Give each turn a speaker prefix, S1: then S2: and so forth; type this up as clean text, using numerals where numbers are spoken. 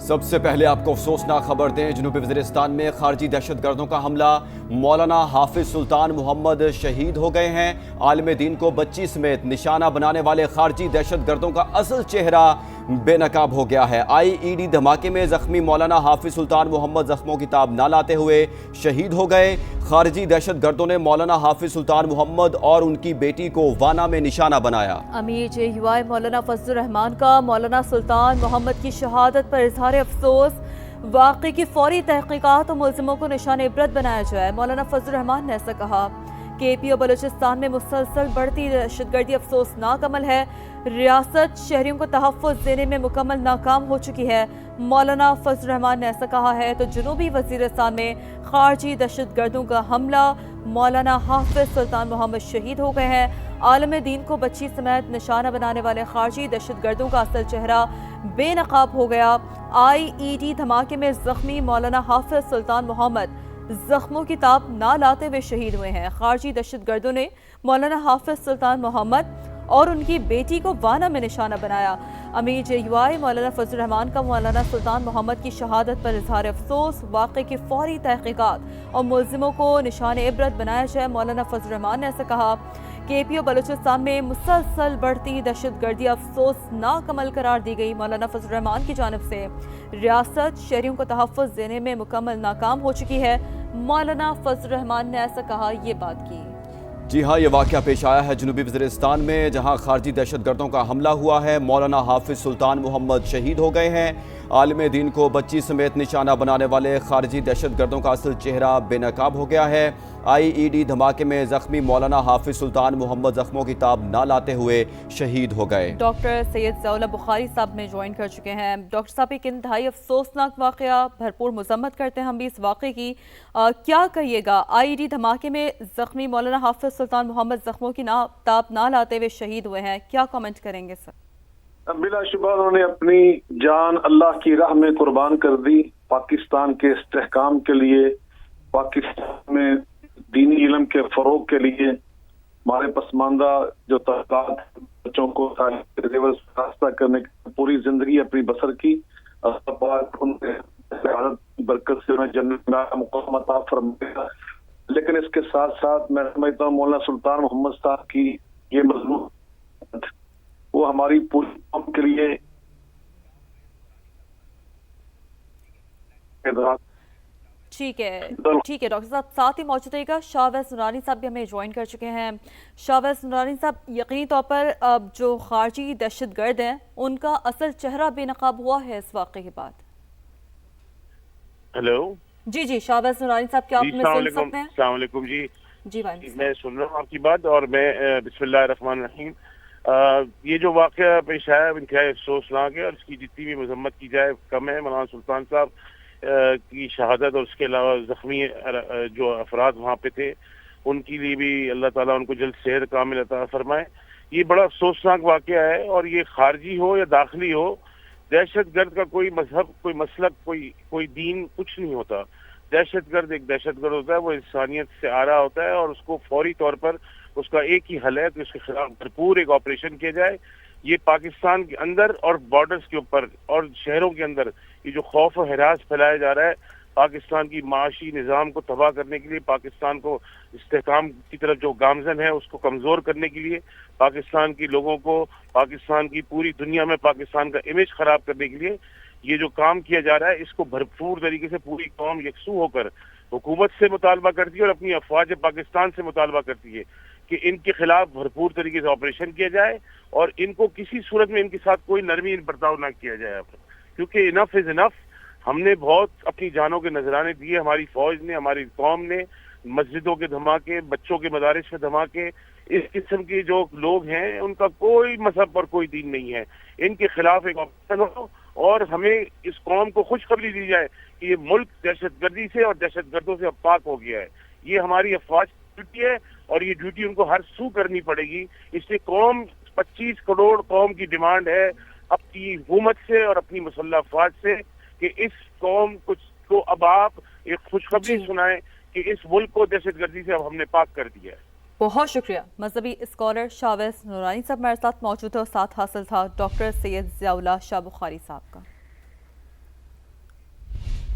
S1: سب سے پہلے آپ کو افسوسناک خبر دیں، جنوبی وزیرستان میں خارجی دہشت گردوں کا حملہ، مولانا حافظ سلطان محمد شہید ہو گئے ہیں۔ عالم دین کو بچی سمیت نشانہ بنانے والے خارجی دہشت گردوں کا اصل چہرہ بے نقاب ہو گیا ہے۔ آئی ای ڈی دھماکے میں زخمی مولانا حافظ سلطان محمد زخموں کی تاب نہ لاتے ہوئے شہید ہو گئے۔ خارجی دہشت گردوں نے مولانا حافظ سلطان محمد اور ان کی بیٹی کو وانا میں نشانہ بنایا۔
S2: امیر JUI مولانا فضل الرحمان کا مولانا سلطان محمد کی شہادت پر اظہار افسوس، واقعے کی فوری تحقیقات اور ملزموں کو نشان عبرت بنایا جائے۔ مولانا فضل الرحمان نے ایسا کہا کہ پی او بلوچستان میں مسلسل بڑھتی دہشت گردی افسوسناک عمل ہے۔ ریاست شہریوں کو تحفظ دینے میں مکمل ناکام ہو چکی ہے۔ مولانا فضل الرحمان نے ایسا کہا ہے تو جنوبی وزیرستان میں خارجی دہشت گردوں کا حملہ، مولانا حافظ سلطان محمد شہید ہو گئے ہیں۔ عالم دین کو بچی سمیت نشانہ بنانے والے خارجی دہشت گردوں کا اصل چہرہ بے نقاب ہو گیا۔ آئی ای ڈی دھماکے میں زخمی مولانا حافظ سلطان محمد زخموں کی تاب نہ لاتے ہوئے شہید ہوئے ہیں۔ خارجی دہشت گردوں نے مولانا حافظ سلطان محمد اور ان کی بیٹی کو وانا میں نشانہ بنایا۔ امیر JUI مولانا فضل الرحمان کا مولانا سلطان محمد کی شہادت پر اظہار افسوس، واقعے کی فوری تحقیقات اور ملزموں کو نشان عبرت بنایا جائے۔ مولانا فضل الرحمان نے ایسا کہا کہ پی او بلوچستان میں مسلسل بڑھتی دہشت گردی افسوسناک عمل قرار دی گئی۔ مولانا فضل الرحمان کی جانب سے ریاست شہریوں کو تحفظ دینے میں مکمل ناکام ہو چکی ہے۔ مولانا فضل الرحمان نے ایسا کہا، یہ بات کی۔
S1: جی ہاں، یہ واقعہ پیش آیا ہے جنوبی وزیرستان میں، جہاں خارجی دہشت گردوں کا حملہ ہوا ہے۔ مولانا حافظ سلطان محمد شہید ہو گئے ہیں۔ عالم دین کو بچی سمیت نشانہ بنانے والے خارجی دہشت گردوں کا اصل چہرہ بے نقاب ہو گیا ہے۔ آئی ای ڈی دھماکے میں زخمی مولانا حافظ سلطان محمد زخموں کی تاب نہ لاتے ہوئے شہید ہو گئے۔
S2: ڈاکٹر سید ضیاء اللہ بخاری صاحب میں جوائن کر چکے ہیں۔ ڈاکٹر صاحب، ایک انتہائی افسوسناک واقعہ، بھرپور مذمت کرتے ہیں ہم بھی اس واقعے کی، کیا کہیے گا؟ آئی ای ڈی دھماکے میں زخمی مولانا حافظ سلطان محمد زخموں کی تاب نہ لاتے ہوئے شہید ہوئے ہیں، کیا کامنٹ کریں گے سر؟
S3: بلا شبہ انہوں نے اپنی جان اللہ کی راہ میں قربان کر دی، پاکستان کے استحکام کے لیے، پاکستان میں دینی علم کے فروغ کے لیے، ہمارے پسماندہ جو طبقات بچوں کو راستہ کرنے کی پوری زندگی اپنی بسر کی۔ اللہ پاک ان کے برکت سے انہیں جنت میں مقام عطا فرمائے گا۔ لیکن اس کے ساتھ ساتھ میں سمجھتا ہوں مولانا سلطان محمد صاحب کی یہ مضمون وہ ہماری پوری قوم کے لیے
S2: ٹھیک ہے ڈاکٹر صاحب، ساتھ ہی موجود رہے گا شاہویز نورانی صاحب بھی ہمیں جوائن کر چکے ہیں۔ شاہویز نورانی صاحب، یقینی طور پر جو خارجی دہشت گرد ہیں ان کا اصل چہرہ بے نقاب ہوا ہے اس واقعے کے بعد۔
S4: ہیلو
S2: جی شاہویز نورانی صاحب، کیا آپ میں سن سکتے ہیں؟
S4: السلام علیکم جی، میں سن رہا ہوں آپ کی بات، اور میں بسم اللہ الرحمن الرحیم۔ یہ جو واقعہ پیش آیا انتہائی افسوسناک ہے، اور اس کی جتنی بھی مذمت کی جائے کم ہے۔ مولانا سلطان صاحب کی شہادت اور اس کے علاوہ زخمی جو افراد وہاں پہ تھے ان کے لیے بھی اللہ تعالیٰ ان کو جلد صحت کامل عطا فرمائے۔ یہ بڑا افسوسناک واقعہ ہے، اور یہ خارجی ہو یا داخلی ہو، دہشت گرد کا کوئی مذہب، کوئی مسلک، کوئی دین کچھ نہیں ہوتا۔ دہشت گرد ایک دہشت گرد ہوتا ہے، وہ انسانیت سے آرا ہوتا ہے، اور اس کو فوری طور پر اس کا ایک ہی حل ہے کہ اس کے خلاف بھرپور ایک آپریشن کیا جائے۔ یہ پاکستان کے اندر اور بارڈرز کے اوپر اور شہروں کے اندر یہ جو خوف و ہراس پھیلایا جا رہا ہے پاکستان کی معاشی نظام کو تباہ کرنے کے لیے، پاکستان کو استحکام کی طرف جو گامزن ہے اس کو کمزور کرنے کے لیے، پاکستان کے لوگوں کو، پاکستان کی پوری دنیا میں پاکستان کا امیج خراب کرنے کے لیے یہ جو کام کیا جا رہا ہے، اس کو بھرپور طریقے سے پوری قوم یکسو ہو کر حکومت سے مطالبہ کرتی ہے اور اپنی افواج پاکستان سے مطالبہ کرتی ہے کہ ان کے خلاف بھرپور طریقے سے آپریشن کیا جائے، اور ان کو کسی صورت میں ان کے ساتھ کوئی نرمی برتاؤ نہ کیا جائے، کیونکہ انف از انف۔ ہم نے بہت اپنی جانوں کے نذرانے دیے، ہماری فوج نے، ہماری قوم نے، مسجدوں کے دھماکے، بچوں کے مدارس کے دھماکے، اس قسم کے جو لوگ ہیں ان کا کوئی مذہب اور کوئی دین نہیں ہے، ان کے خلاف ایک آپریشن ہو، اور ہمیں اس قوم کو خوشخبری دی جائے کہ یہ ملک دہشت گردی سے اور دہشت گردوں سے پاک ہو گیا ہے۔ یہ ہماری افواج کی ڈیوٹی ہے، اور یہ ڈیوٹی ان کو ہر سو کرنی پڑے گی۔ اس لیے قوم 25 کروڑ قوم کی ڈیمانڈ ہے اپنی حکومت سے اور اپنی مسلح افواج سے کہ اس قوم کو اب آپ ایک خوشخبری سنائیں کہ اس ملک کو دہشت گردی سے اب ہم نے پاک کر دیا ہے۔
S2: بہت شکریہ۔ مذہبی اسکالر شاہویز نورانی صاحب ہمارے ساتھ موجود ہے، اور ساتھ حاصل تھا ڈاکٹر سید ضیاء اللہ شاہ بخاری صاحب کا۔